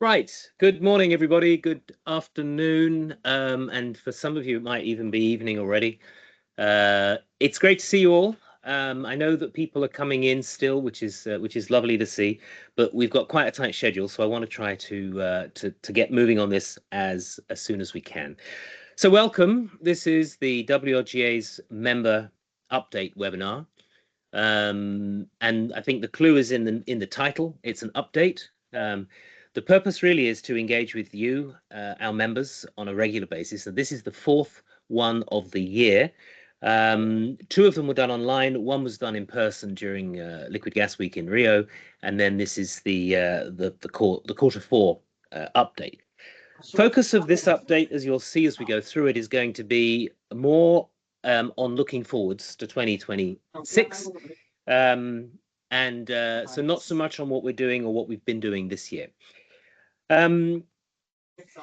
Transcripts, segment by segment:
Right. Good morning, everybody. Good afternoon. And for some of you, it might even be evening already. It's great to see you all. I know that people are coming in still, which is lovely to see. But we've got quite a tight schedule, so I want to try to get moving on this as soon as we can. So welcome. This is the WLGA's member update webinar. And I think the clue is in the title. It's an update. The purpose really is to engage with you, our members, on a regular basis. And this is the fourth one of the year. Two of them were done online. One was done in person during Liquid Gas Week in Rio, and then this is the quarter four update. Focus of this update, as you'll see as we go through it, is going to be more on looking forwards to 2026. So not so much on what we're doing or what we've been doing this year. Can I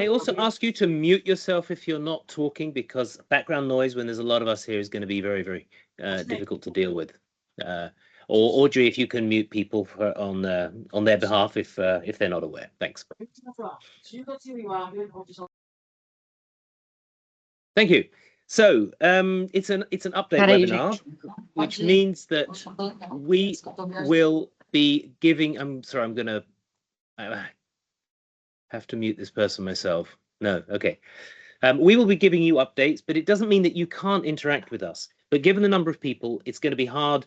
also ask you to mute yourself if you're not talking, because background noise when there's a lot of us here is going to be very, very difficult to deal with. Or Audrey, if you can mute people on their behalf if they're not aware. Thanks. Thank you. So it's an update webinar, which means that we will be giving. I'm sorry, I'm going to have to mute this person myself. No, okay. We will be giving you updates, but it doesn't mean that you can't interact with us. But given the number of people, it's going to be hard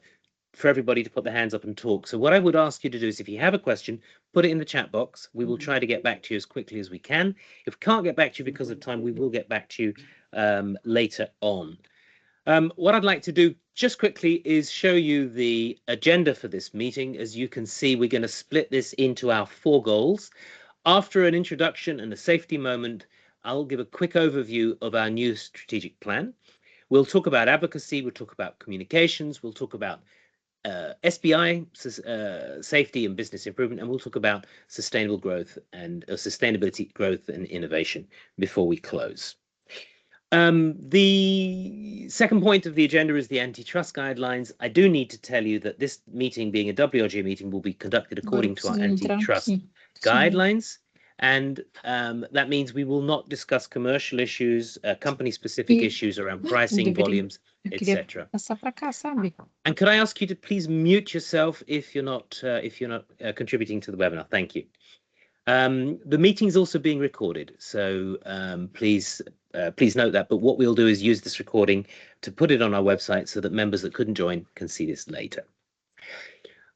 for everybody to put their hands up and talk. So what I would ask you to do is, if you have a question, put it in the chat box. We will try to get back to you as quickly as we can. If we can't get back to you because of time, we will get back to you later on. What I'd like to do just quickly is show you the agenda for this meeting. As you can see, we're going to split this into our 4 goals. After an introduction and a safety moment, I'll give a quick overview of our new strategic plan. We'll talk about advocacy, we'll talk about communications, we'll talk about SBI, safety and business improvement, and we'll talk about sustainable growth and sustainability, growth and innovation before we close. The second point of the agenda is the antitrust guidelines. I do need to tell you that this meeting, being a WLGA meeting, will be conducted according to our antitrust guidelines. And that means we will not discuss commercial issues, company-specific issues around pricing, volumes, etc. And could I ask you to please mute yourself if you're not contributing to the webinar? Thank you. The meeting is also being recorded, so please note that. But what we'll do is use this recording to put it on our website so that members that couldn't join can see this later.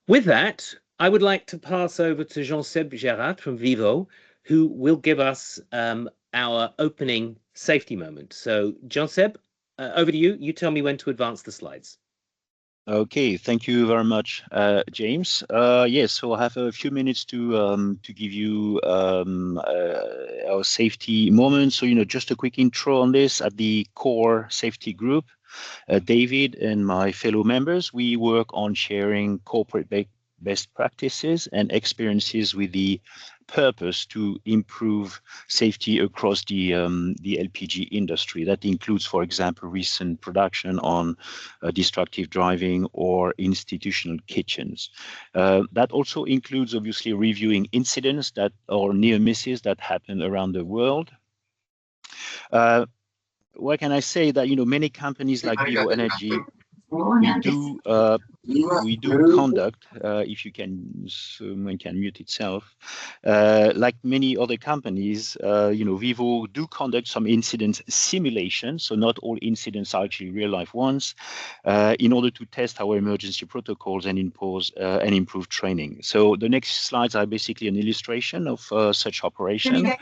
With that, I would like to pass over to Jean-Seb Gerard from Vivo, who will give us our opening safety moment. So, Jean-Seb, over to you. You tell me when to advance the slides. Okay, thank you very much, James. Yes, so I have a few minutes to give you our safety moment. So, just a quick intro on this. At the core safety group, David and my fellow members, we work on sharing corporate best practices and experiences with the purpose to improve safety across the LPG industry. That includes, for example, recent production on destructive driving or institutional kitchens. That also includes, obviously, reviewing incidents or near misses that happen around the world. What can I say? That many companies like Vivo Energy, we do conduct, if you can, someone can mute itself. Like many other companies, Vivo do conduct some incident simulation. So not all incidents are actually real life ones, in order to test our emergency protocols and impose and improve training. So the next slides are basically an illustration of such operation.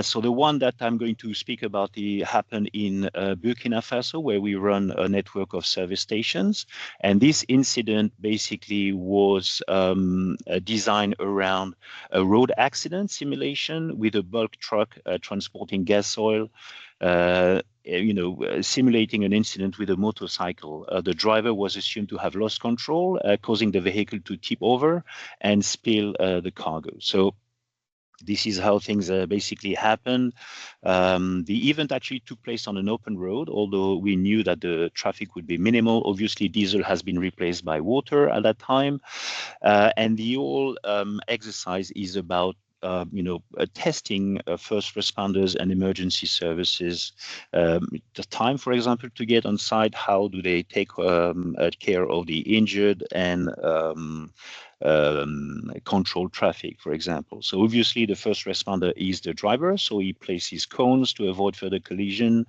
So the one that I'm going to speak about happened in Burkina Faso, where we run a network of service stations. And this incident basically was designed around a road accident simulation with a bulk truck transporting gas oil, simulating an incident with a motorcycle. The driver was assumed to have lost control, causing the vehicle to tip over and spill the cargo. So This is how things basically happen. The event actually took place on an open road, although we knew that the traffic would be minimal. Obviously, diesel has been replaced by water at that time. And the whole exercise is about testing first responders and emergency services. The time, for example, to get on site, how do they take care of the injured and control traffic, for example. So obviously the first responder is the driver, so he places cones to avoid further collision.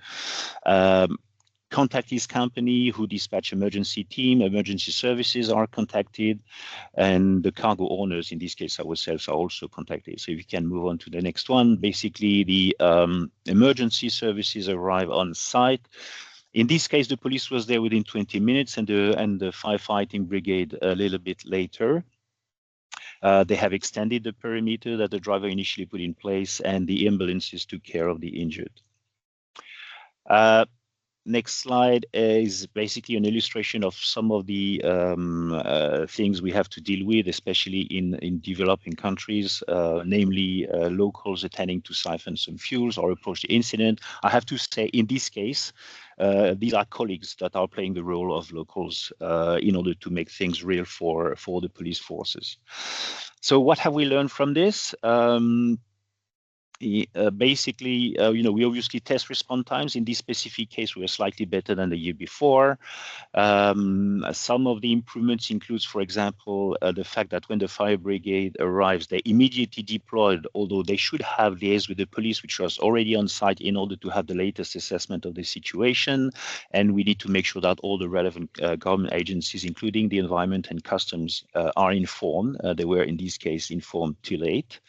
Contact his company who dispatch emergency team, emergency services are contacted, and the cargo owners, in this case ourselves, are also contacted. So if you can move on to the next one, basically the emergency services arrive on site. In this case, the police was there within 20 minutes and the firefighting brigade a little bit later. They have extended the perimeter that the driver initially put in place, and the ambulances took care of the injured. Next slide is basically an illustration of some of the things we have to deal with, especially in developing countries, namely locals attending to siphon some fuels or approach the incident. I have to say, in this case, these are colleagues that are playing the role of locals in order to make things real for the police forces. So what have we learned from this? Basically, we obviously test response times. In this specific case, we were slightly better than the year before. Some of the improvements includes, for example, the fact that when the fire brigade arrives, they immediately deployed, although they should have liaised with the police, which was already on site, in order to have the latest assessment of the situation. And we need to make sure that all the relevant government agencies, including the environment and customs, are informed. They were, in this case, informed too late.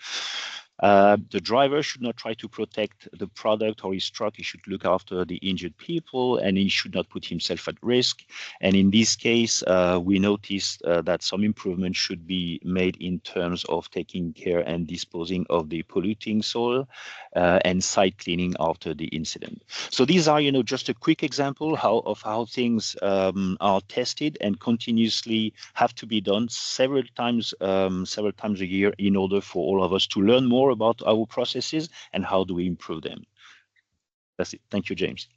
The driver should not try to protect the product or his truck. He should look after the injured people, and he should not put himself at risk. And in this case, we noticed that some improvements should be made in terms of taking care and disposing of the polluting soil and site cleaning after the incident. So these are, just a quick example of how things are tested and continuously have to be done several times a year in order for all of us to learn more about our processes and how do we improve them. That's it. Thank you, James.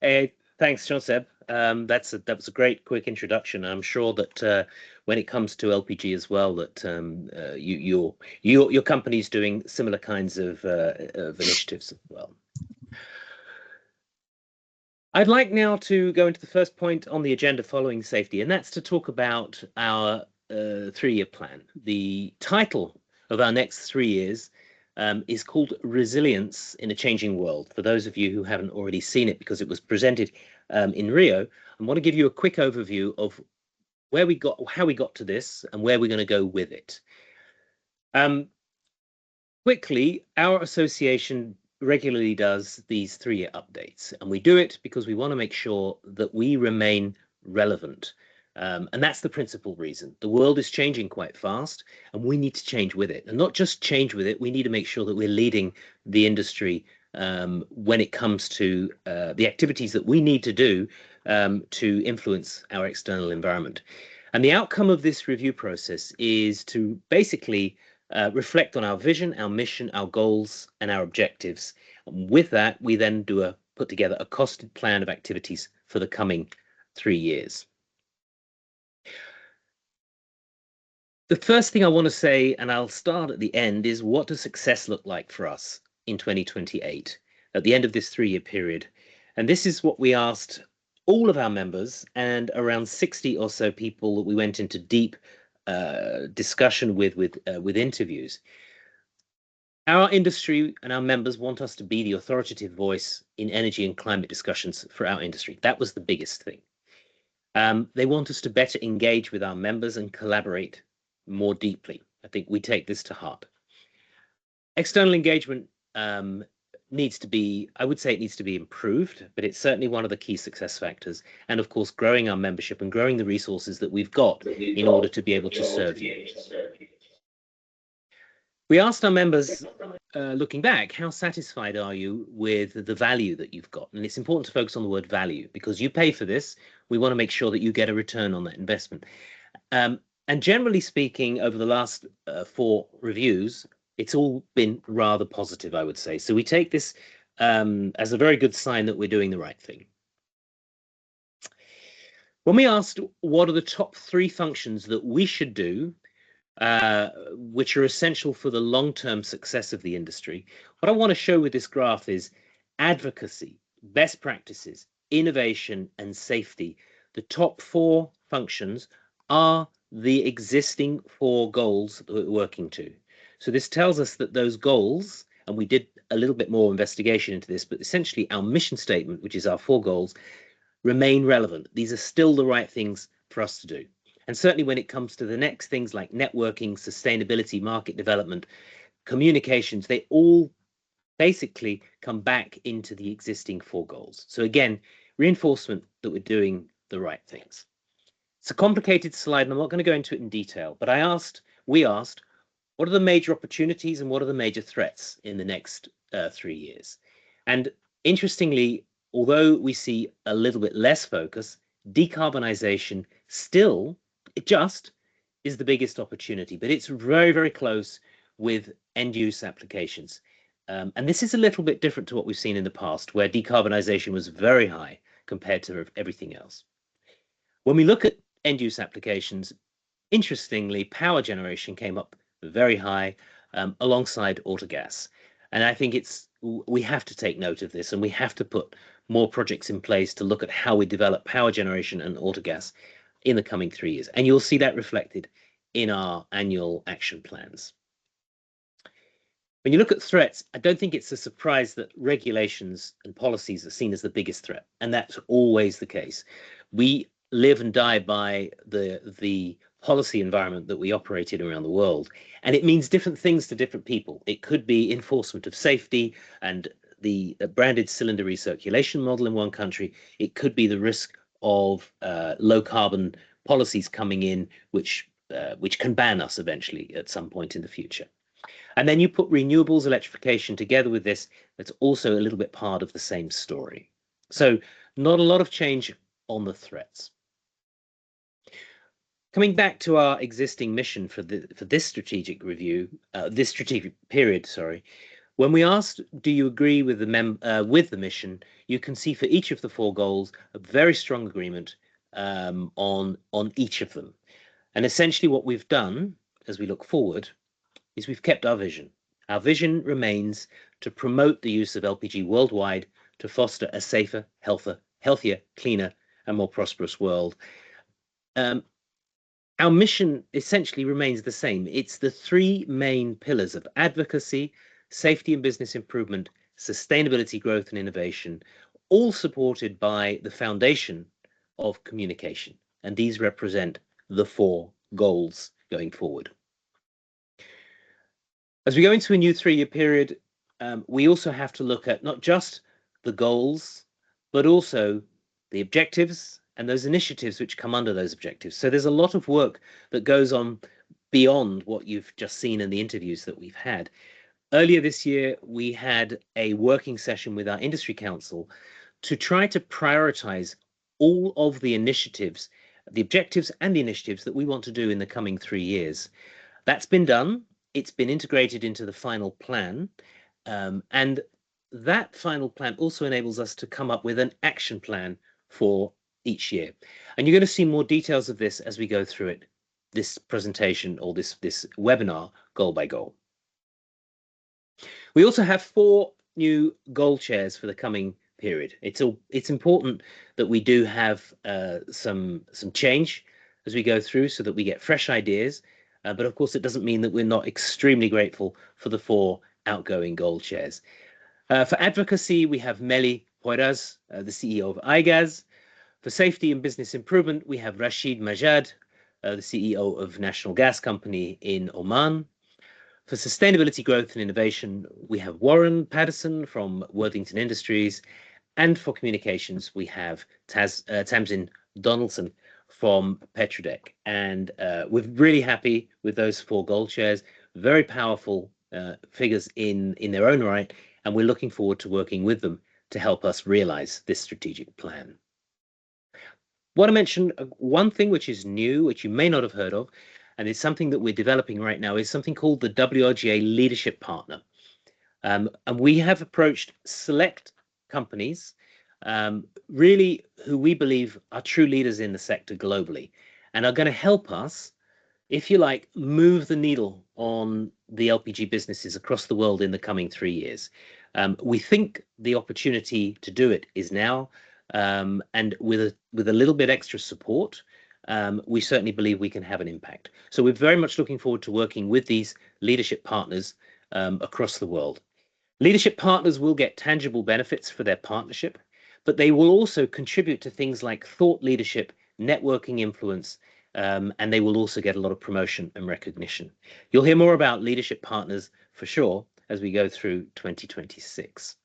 Hey, thanks, Jean-Seb. That was a great quick introduction. I'm sure that when it comes to LPG as well, that your company's doing similar kinds of initiatives as well. I'd like now to go into the first point on the agenda following safety, and that's to talk about our 3-year plan. The title of our next 3 years is called Resilience in a Changing World. For those of you who haven't already seen it, because it was presented in Rio, I want to give you a quick overview of how we got to this and where we're going to go with it. Quickly, our association regularly does these 3-year updates, and we do it because we want to make sure that we remain relevant. And that's the principal reason. The world is changing quite fast, and we need to change with it. And not just change with it, we need to make sure that we're leading the industry when it comes to the activities that we need to do to influence our external environment. And the outcome of this review process is to basically reflect on our vision, our mission, our goals, and our objectives. And with that, we then put together a costed plan of activities for the coming 3 years. The first thing I want to say, and I'll start at the end, is what does success look like for us in 2028 at the end of this 3-year period? And this is what we asked all of our members and around 60 or so people that we went into deep discussion with interviews. Our industry and our members want us to be the authoritative voice in energy and climate discussions for our industry. That was the biggest thing. They want us to better engage with our members and collaborate more deeply. I think we take this to heart. External engagement needs to be, I would say it needs to be improved, but it's certainly one of the key success factors. And of course, growing our membership and growing the resources that we've got in order to be able to serve you. We asked our members, looking back, how satisfied are you with the value that you've got? And it's important to focus on the word value, because you pay for this. We want to make sure that you get a return on that investment. And generally speaking, over the last 4 reviews, it's all been rather positive, I would say. So we take this as a very good sign that we're doing the right thing. When we asked what are the top 3 functions that we should do, which are essential for the long-term success of the industry, what I want to show with this graph is advocacy, best practices, innovation, and safety. The top 4 functions are the existing 4 goals that we're working to. So this tells us that those goals, and we did a little bit more investigation into this, but essentially our mission statement, which is our 4 goals, remain relevant. These are still the right things for us to do. And certainly when it comes to the next things like networking, sustainability, market development, communications, they all basically come back into the existing 4 goals. So again, reinforcement that we're doing the right things. It's a complicated slide, and I'm not going to go into it in detail, but we asked, what are the major opportunities and what are the major threats in the next 3 years? And interestingly, although we see a little bit less focus, decarbonization still, it just is the biggest opportunity, but it's very, very close with end-use applications. And this is a little bit different to what we've seen in the past, where decarbonization was very high compared to everything else. When we look at end-use applications, interestingly, power generation came up very high alongside autogas. And I think we have to take note of this, and we have to put more projects in place to look at how we develop power generation and autogas in the coming 3 years. And you'll see that reflected in our annual action plans. When you look at threats, I don't think it's a surprise that regulations and policies are seen as the biggest threat, and that's always the case. We live and die by the policy environment that we operate in around the world, and it means different things to different people. It could be enforcement of safety and the branded cylinder recirculation model in one country. It could be the risk of low carbon policies coming in, which can ban us eventually at some point in the future. And then you put renewables, electrification together with this, that's also a little bit part of the same story. So not a lot of change on the threats. Coming back to our existing mission for this strategic review, this strategic period, sorry, when we asked, do you agree with the mission, you can see for each of the 4 goals a very strong agreement on each of them. And essentially what we've done as we look forward is we've kept our vision. Our vision remains to promote the use of LPG worldwide to foster a safer, healthier, cleaner, and more prosperous world. Our mission essentially remains the same. It's the 3 main pillars of advocacy, safety and business improvement, sustainability, growth and innovation, all supported by the foundation of communication. And these represent the 4 goals going forward. As we go into a new 3-year period, we also have to look at not just the goals, but also the objectives and those initiatives which come under those objectives. So there's a lot of work that goes on beyond what you've just seen in the interviews that we've had. Earlier this year, we had a working session with our industry council to try to prioritize all of the initiatives, the objectives and the initiatives that we want to do in the coming 3 years. That's been done. It's been integrated into the final plan. And that final plan also enables us to come up with an action plan for each year. And you're going to see more details of this as we go through it, this presentation or this webinar, goal by goal. We also have 4 new goal chairs for the coming period. It's important that we do have some change as we go through so that we get fresh ideas. But of course, it doesn't mean that we're not extremely grateful for the 4 outgoing goal chairs. For advocacy, we have Meli Poiraz, the CEO of IGAZ. For safety and business improvement, we have Rashid Majad, the CEO of National Gas Company in Oman. For sustainability, growth and innovation, we have Warren Patterson from Worthington Industries. And for communications, we have Tamsin Donaldson from Petrodec. And we're really happy with those 4 goal chairs, very powerful figures in their own right. And we're looking forward to working with them to help us realize this strategic plan. I want to mention one thing which is new, which you may not have heard of, and it's something that we're developing right now, is something called the WLGA Leadership Partner. And we have approached select companies, really who we believe are true leaders in the sector globally, and are going to help us, if you like, move the needle on the LPG businesses across the world in the coming 3 years. We think the opportunity to do it is now, and with a little bit extra support, we certainly believe we can have an impact. So we're very much looking forward to working with these leadership partners across the world. Leadership partners will get tangible benefits for their partnership, but they will also contribute to things like thought leadership, networking influence, and they will also get a lot of promotion and recognition. You'll hear more about leadership partners for sure as we go through 2026.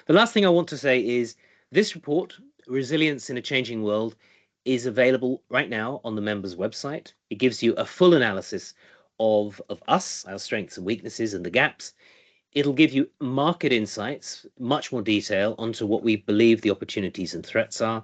The last thing I want to say is this report, Resilience in a Changing World, is available right now on the members' website. It gives you a full analysis of us, our strengths and weaknesses and the gaps. It'll give you market insights, much more detail onto what we believe the opportunities and threats are.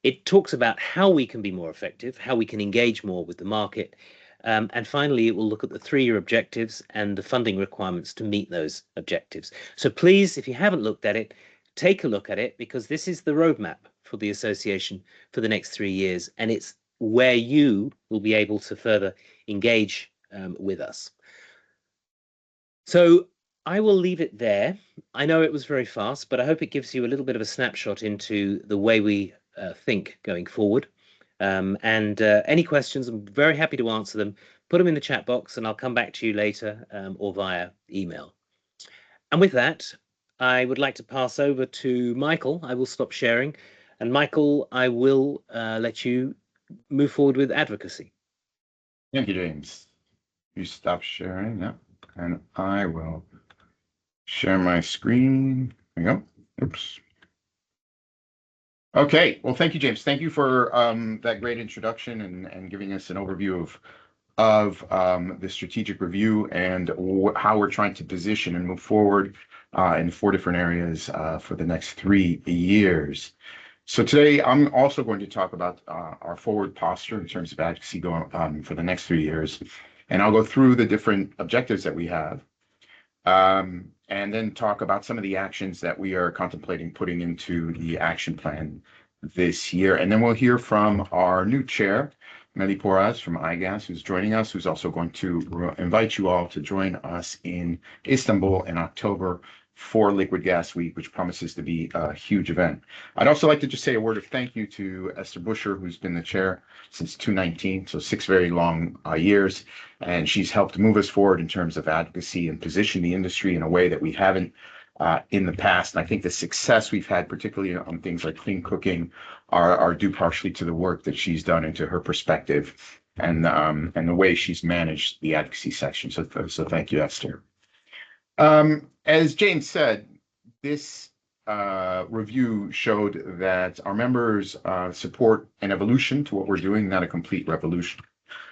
It talks about how we can be more effective, how we can engage more with the market. And finally, it will look at the 3-year objectives and the funding requirements to meet those objectives. So please, if you haven't looked at it, take a look at it, because this is the roadmap for the association for the next 3 years. And it's where you will be able to further engage with us. So I will leave it there. I know it was very fast, but I hope it gives you a little bit of a snapshot into the way we think going forward. Any questions, I'm very happy to answer them. Put them in the chat box and I'll come back to you later or via email. And with that, I would like to pass over to Michael. I will stop sharing. And Michael, I will let you move forward with advocacy. Thank you, James. You stop sharing, yeah, and I will share my screen. There we go. Oops. Okay. Well, thank you, James. Thank you for that great introduction and giving us an overview of the strategic review and how we're trying to position and move forward in 4 different areas for the next 3 years. So today, I'm also going to talk about our forward posture in terms of advocacy going for the next 3 years. And I'll go through the different objectives that we have, and then talk about some of the actions that we are contemplating putting into the action plan this year. And then we'll hear from our new chair, Meli Porras from IGAS, who's joining us, who's also going to invite you all to join us in Istanbul in October for Liquid Gas Week, which promises to be a huge event. I'd also like to just say a word of thank you to Esther Buscher, who's been the chair since 2019, so 6 very long years, and she's helped move us forward in terms of advocacy and position the industry in a way that we haven't in the past. And I think the success we've had, particularly on things like clean cooking, are due partially to the work that she's done and to her perspective and the way she's managed the advocacy section. So thank you, Esther. As James said, this review showed that our members support an evolution to what we're doing, not a complete revolution,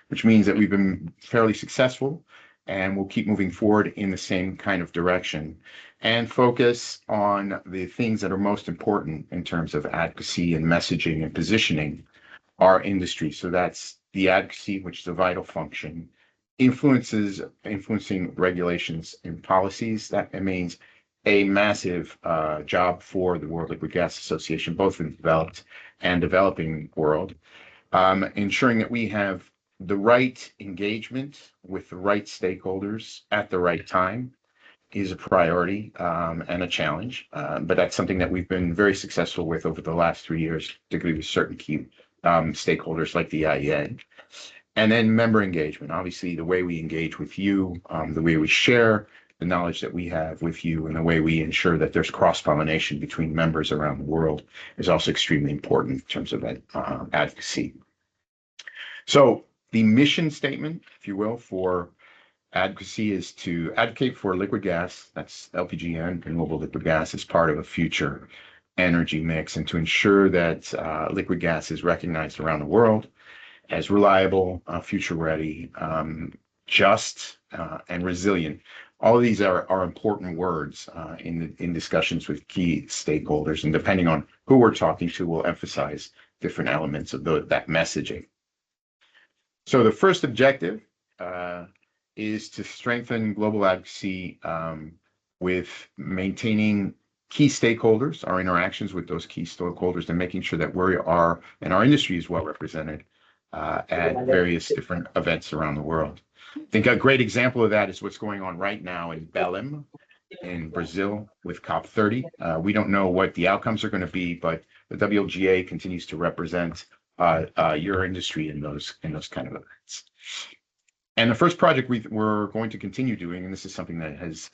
which means that we've been fairly successful and we'll keep moving forward in the same kind of direction and focus on the things that are most important in terms of advocacy and messaging and positioning our industry. So that's the advocacy, which is a vital function, influencing regulations and policies. That means a massive job for the World Liquid Gas Association, both in the developed and developing world, ensuring that we have the right engagement with the right stakeholders at the right time is a priority and a challenge, but that's something that we've been very successful with over the last 3 years, particularly with certain key stakeholders like the IEA. And then member engagement, obviously the way we engage with you, the way we share the knowledge that we have with you, and the way we ensure that there's cross-pollination between members around the world is also extremely important in terms of that advocacy. So the mission statement, if you will, for advocacy is to advocate for liquid gas, that's LPG and renewable liquid gas, as part of a future energy mix, and to ensure that liquid gas is recognized around the world as reliable, future ready, just, and resilient. All of these are important words in discussions with key stakeholders, and depending on who we're talking to, we'll emphasize different elements of that messaging. So the first objective is to strengthen global advocacy with maintaining key stakeholders, our interactions with those key stakeholders, and making sure that we are, and our industry is well represented at various different events around the world. I think a great example of that is what's going on right now in Belém, in Brazil with COP30. We don't know what the outcomes are going to be, but the WLGA continues to represent your industry in those kind of events. And the first project we're going to continue doing, and this is something that has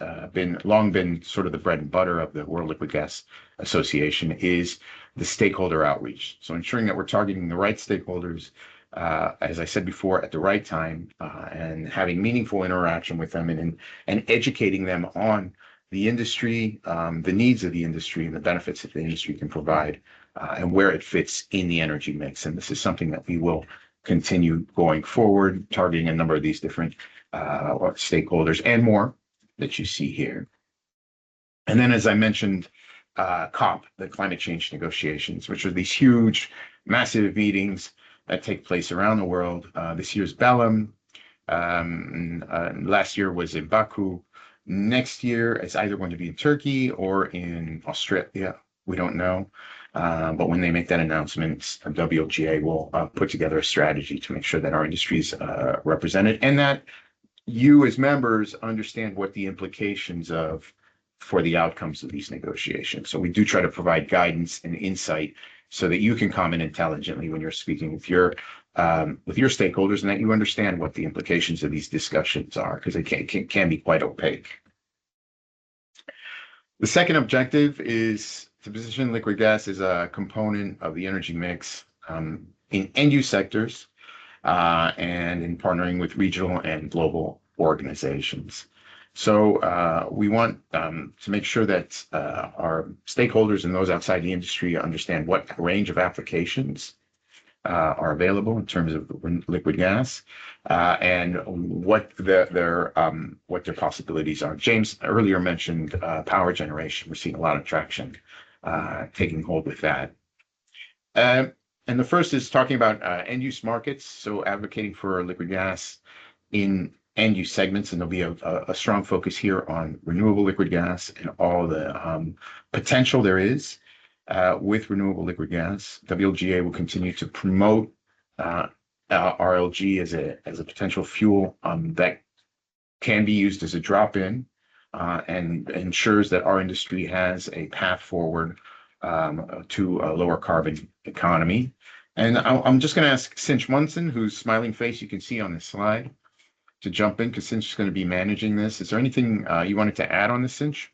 long been sort of the bread and butter of the World Liquid Gas Association, is the stakeholder outreach. So ensuring that we're targeting the right stakeholders, as I said before, at the right time, and having meaningful interaction with them, and educating them on the industry, the needs of the industry, and the benefits that the industry can provide, and where it fits in the energy mix. And this is something that we will continue going forward, targeting a number of these different stakeholders and more that you see here. And then, as I mentioned, COP, the climate change negotiations, which are these huge, massive meetings that take place around the world. This year's Belém. Last year was in Baku. Next year, it's either going to be in Turkey or in Australia. We don't know. But when they make that announcement, WLGA will put together a strategy to make sure that our industry is represented, and that you as members understand what the implications for the outcomes of these negotiations. So we do try to provide guidance and insight so that you can comment intelligently when you're speaking with your stakeholders, and that you understand what the implications of these discussions are, because they can be quite opaque. The second objective is to position liquid gas as a component of the energy mix in end-use sectors and in partnering with regional and global organizations. So we want to make sure that our stakeholders and those outside the industry understand what range of applications are available in terms of liquid gas and what their possibilities are. James earlier mentioned power generation. We're seeing a lot of traction taking hold with that. And the first is talking about end-use markets, so advocating for liquid gas in end-use segments, and there'll be a strong focus here on renewable liquid gas and all the potential there is with renewable liquid gas. WLGA will continue to promote RLG as a potential fuel that can be used as a drop-in and ensures that our industry has a path forward to a lower carbon economy. And I'm just going to ask Cinch Munson, whose smiling face you can see on this slide, to jump in, because Cinch is going to be managing this. Is there anything you wanted to add on this, Cinch?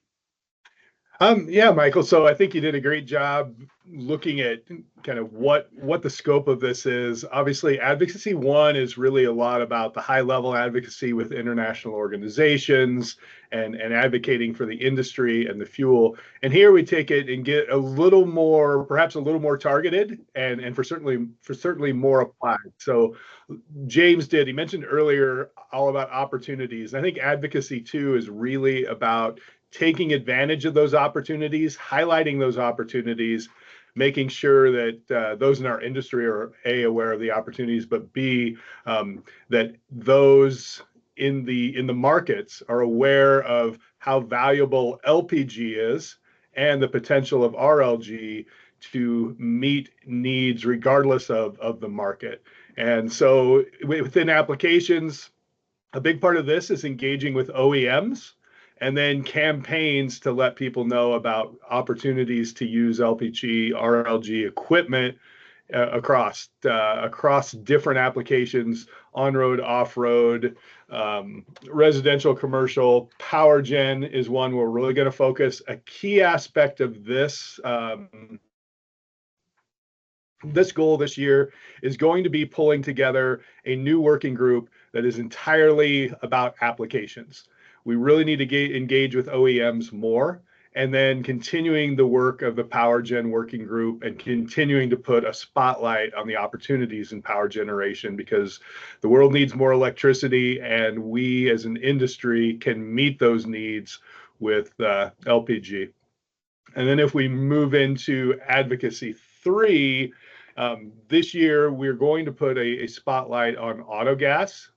Yeah, Michael. So I think you did a great job looking at kind of what the scope of this is. Obviously, Advocacy 1 is really a lot about the high-level advocacy with international organizations and advocating for the industry and the fuel. And here we take it and get a little more, perhaps a little more targeted, and for certainly more applied. So James he mentioned earlier all about opportunities. I think Advocacy 2 is really about taking advantage of those opportunities, highlighting those opportunities, making sure that those in our industry are A, aware of the opportunities, but B, that those in the markets are aware of how valuable LPG is and the potential of RLG to meet needs regardless of the market. And so within applications, a big part of this is engaging with OEMs, and then campaigns to let people know about opportunities to use LPG, RLG equipment across different applications: on-road, off-road, residential, commercial. Power gen is one we're really going to focus. A key aspect of this this goal this year is going to be pulling together a new working group that is entirely about applications. We really need to engage with OEMs more, and then continuing the work of the power gen working group and continuing to put a spotlight on the opportunities in power generation, because the world needs more electricity, and we as an industry can meet those needs with LPG. And then if we move into Advocacy 3, This year, we're going to put a spotlight on autogas.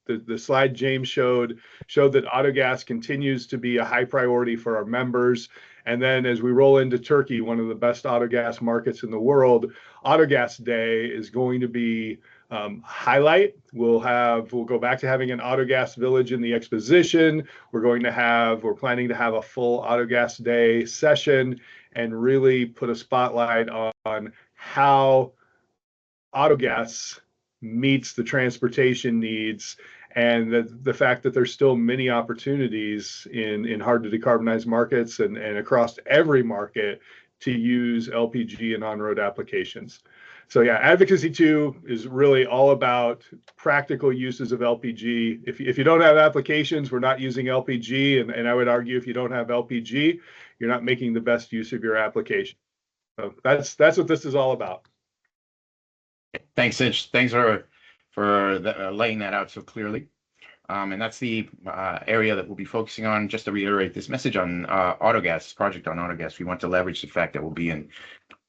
The slide James showed that autogas continues to be a high priority for our members. And then as we roll into Turkey, one of the best autogas markets in the world, Autogas Day is going to be highlight. We'll go back to having an Autogas Village in the exposition. We're planning to have a full Autogas Day session and really put a spotlight on how autogas meets the transportation needs, and the fact that there's still many opportunities in hard to decarbonize markets and across every market to use LPG and on-road applications. So yeah, Advocacy 2 is really all about practical uses of LPG. If you don't have applications, we're not using LPG, and I would argue if you don't have LPG, you're not making the best use of your application. So that's what this is all about. Thanks, Sitch. Thanks for laying that out so clearly. And that's the area that we'll be focusing on. Just to reiterate this message on autogas, project on autogas, we want to leverage the fact that we'll be in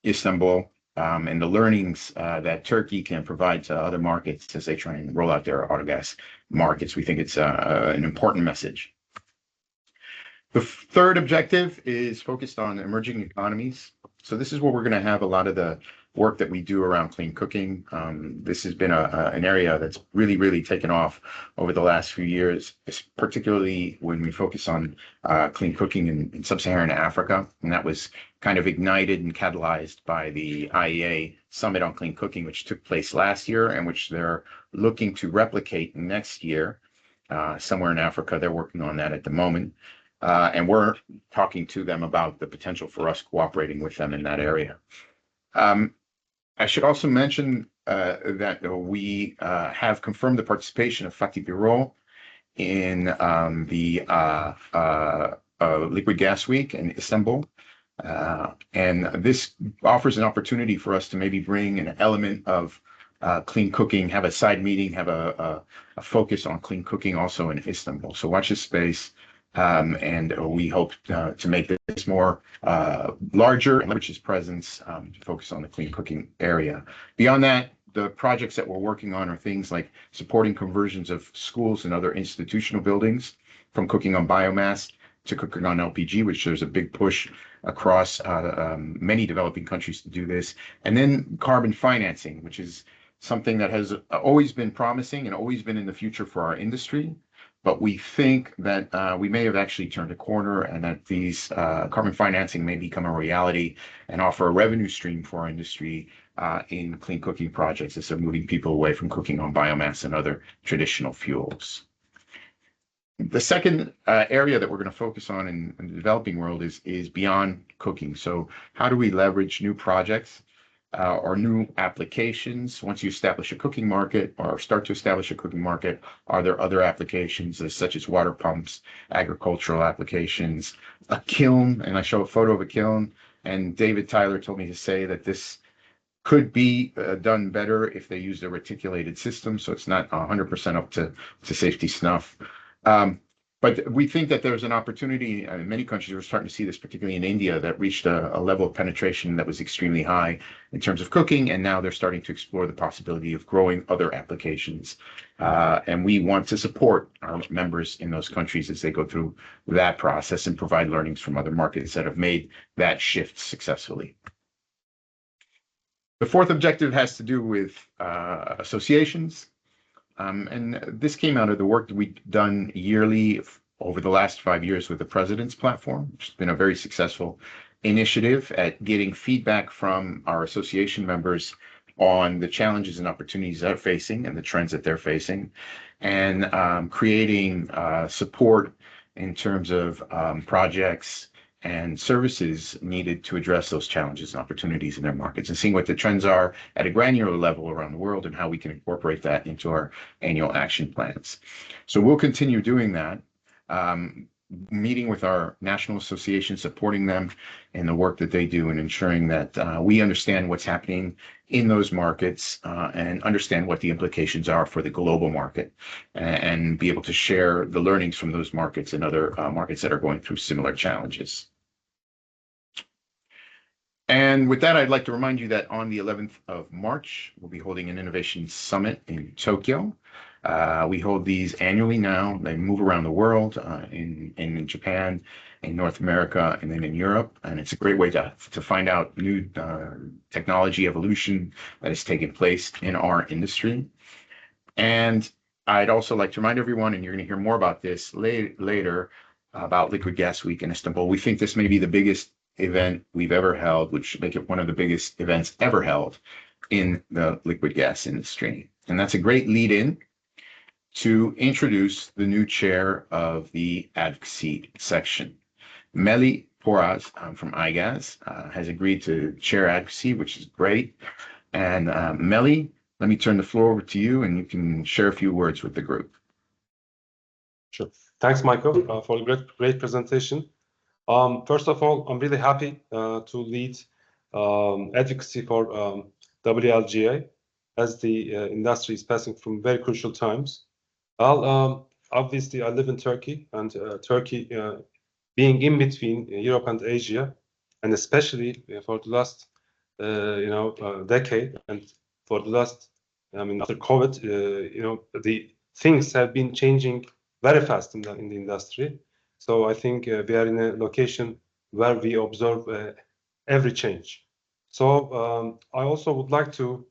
Istanbul and the learnings that Turkey can provide to other markets as they try and roll out their autogas markets. We think it's an important message. The third objective is focused on emerging economies. So this is where we're going to have a lot of the work that we do around clean cooking. This has been an area that's really taken off over the last few years, particularly when we focus on clean cooking in sub-Saharan Africa. And that was kind of ignited and catalyzed by the IEA Summit on Clean Cooking, which took place last year and which they're looking to replicate next year somewhere in Africa. They're working on that at the moment. And we're talking to them about the potential for us cooperating with them in that area. I should also mention that we have confirmed the participation of Fatih Birol in the Liquid Gas Week in Istanbul. And this offers an opportunity for us to maybe bring an element of clean cooking, have a side meeting, have a focus on clean cooking also in Istanbul. So watch this space. And we hope to make this more larger and leverage its presence to focus on the clean cooking area. Beyond that, the projects that we're working on are things like supporting conversions of schools and other institutional buildings from cooking on biomass to cooking on LPG, which there's a big push across many developing countries to do this. And then carbon financing, which is something that has always been promising and always been in the future for our industry. But we think that we may have actually turned a corner and that these carbon financing may become a reality and offer a revenue stream for our industry in clean cooking projects as they're moving people away from cooking on biomass and other traditional fuels. The second area that we're going to focus on in the developing world is beyond cooking. So how do we leverage new projects or new applications? Once you establish a cooking market or start to establish a cooking market, are there other applications such as water pumps, agricultural applications, a kiln? And I show a photo of a kiln, and David Tyler told me to say that this could be done better if they used a reticulated system, so it's not 100% up to safety snuff. But we think that there's an opportunity in many countries. We're starting to see this, particularly in India, that reached a level of penetration that was extremely high in terms of cooking. And now they're starting to explore the possibility of growing other applications. And we want to support our members in those countries as they go through that process and provide learnings from other markets that have made that shift successfully. The fourth objective has to do with associations. And this came out of the work that we've done yearly over the last 5 years with the President's Platform, which has been a very successful initiative at getting feedback from our association members on the challenges and opportunities they're facing and the trends that they're facing, and creating support in terms of projects and services needed to address those challenges and opportunities in their markets, and seeing what the trends are at a granular level around the world and how we can incorporate that into our annual action plans. So we'll continue doing that, meeting with our national association, supporting them in the work that they do and ensuring that we understand what's happening in those markets and understand what the implications are for the global market, and be able to share the learnings from those markets and other markets that are going through similar challenges. And with that, I'd like to remind you that on the 11th of March, we'll be holding an innovation summit in Tokyo. We hold these annually now. They move around the world, in Japan, in North America, and then in Europe. And it's a great way to find out new technology evolution that has taken place in our industry. And I'd also like to remind everyone, and you're going to hear more about this later, about Liquid Gas Week in Istanbul. We think this may be the biggest event we've ever held, which should make it one of the biggest events ever held in the liquid gas industry. And that's a great lead in to introduce the new chair of the advocacy section. Meli Poraz from iGaz has agreed to chair advocacy, which is great. And Meli, let me turn the floor over to you, and you can share a few words with the group. Sure. Thanks, Michael, for a great presentation. First of all, I'm really happy to lead advocacy for WLGA as the industry is passing through very crucial times. Well, obviously, I live in Turkey, and Turkey being in between Europe and Asia, and especially for the last decade, and for the last, after COVID, the things have been changing very fast in the industry. So I think we are in a location where we observe every change. So I also would like to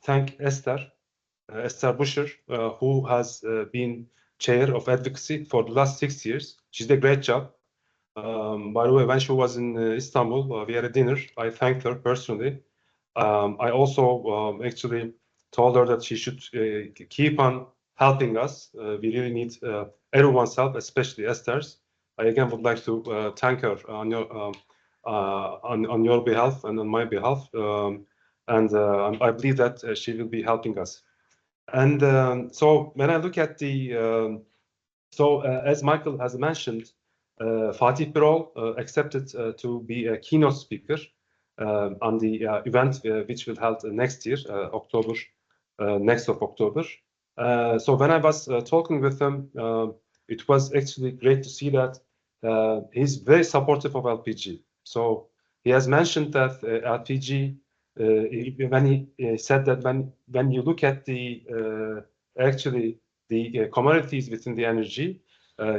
thank Esther Buscher, who has been chair of advocacy for the last 6 years. She did a great job. By the way, when she was in Istanbul, we had a dinner. I thanked her personally. I also actually told her that she should keep on helping us. We really need everyone's help, especially Esther's. I again would like to thank her on your behalf and on my behalf. I believe that she will be helping us. And so when I look at the, as Michael has mentioned, Fatih Birol accepted to be a keynote speaker on the event which will held next year, October, next of October. So when I was talking with him, it was actually great to see that he's very supportive of LPG. So he has mentioned that LPG, when he said that when you look at the actually the commodities within the energy,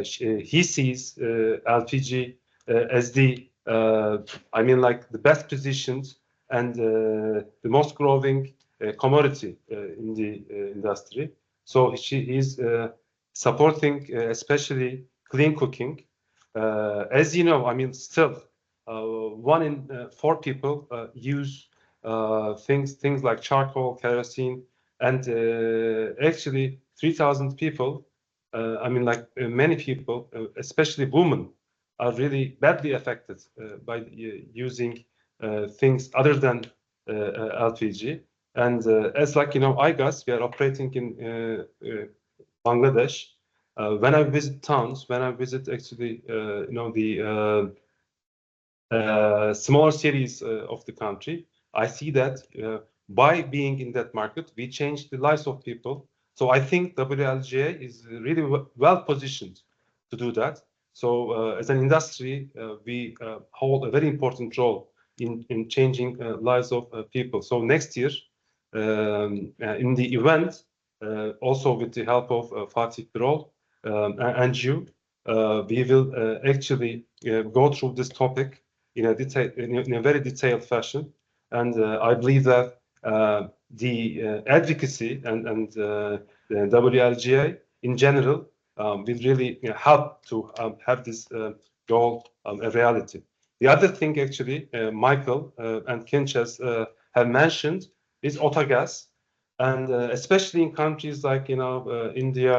he sees LPG as the like the best positioned and the most growing commodity in the industry. So he's supporting especially clean cooking. As you know, still 1 in 4 people use things like charcoal, kerosene, and actually 3,000 people. Many people, especially women, are really badly affected by using things other than LPG. And as iGaz, we are operating in Bangladesh. When I visit towns, when I visit actually, the smaller cities of the country, I see that by being in that market, we change the lives of people. So I think WLGA is really well positioned to do that. So as an industry, we hold a very important role in changing lives of people. So next year, in the event, also with the help of Fatih Birol and you, we will actually go through this topic in a very detailed fashion. And I believe that the advocacy and the WLGA in general will really help to have this goal a reality. The other thing, actually, Michael and Kinches have mentioned is autogas, and especially in countries like India,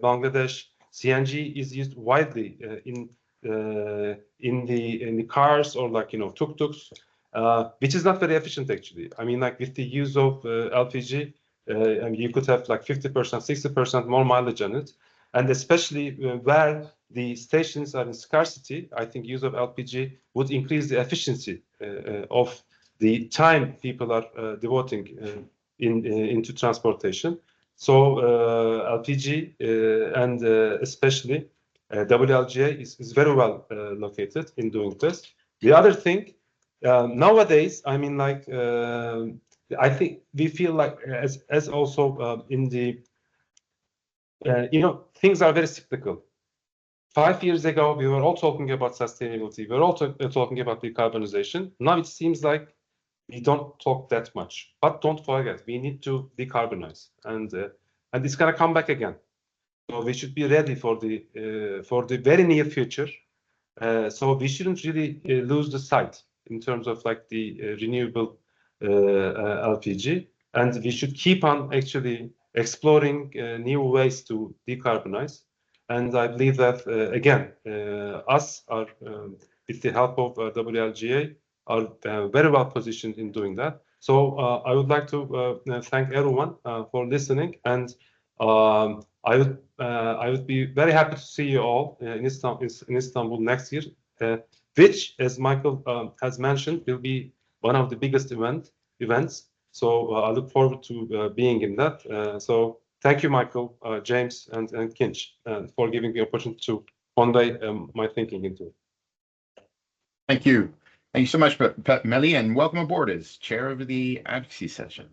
Bangladesh, CNG is used widely in the cars or tuk-tuks, which is not very efficient actually. With the use of LPG, you could have 50%, 60% more mileage on it, and especially where the stations are in scarcity, I think use of LPG would increase the efficiency of the time people are devoting into transportation. So LPG and especially WLGA is very well located in doing this. The other thing, nowadays, I mean, like, I think we feel like as also in the, things are very cyclical. 5 years ago, we were all talking about sustainability. We were all talking about decarbonization. Now it seems like we don't talk that much. But don't forget, we need to decarbonize, and it's gonna come back again. So we should be ready for the very near future. So we shouldn't really lose the sight in terms of like the renewable LPG, and we should keep on actually exploring new ways to decarbonize. And I believe that again, us are with the help of WLGA are very well positioned in doing that. So I would like to thank everyone for listening, and I would be very happy to see you all in Istanbul next year, which, as Michael has mentioned, will be one of the biggest events. So I look forward to being in that. So thank you, Michael, James, and Kinch, for giving the opportunity to convey my thinking into it. Thank you. Thank you so much, Melih, and welcome aboard as chair of the advocacy session.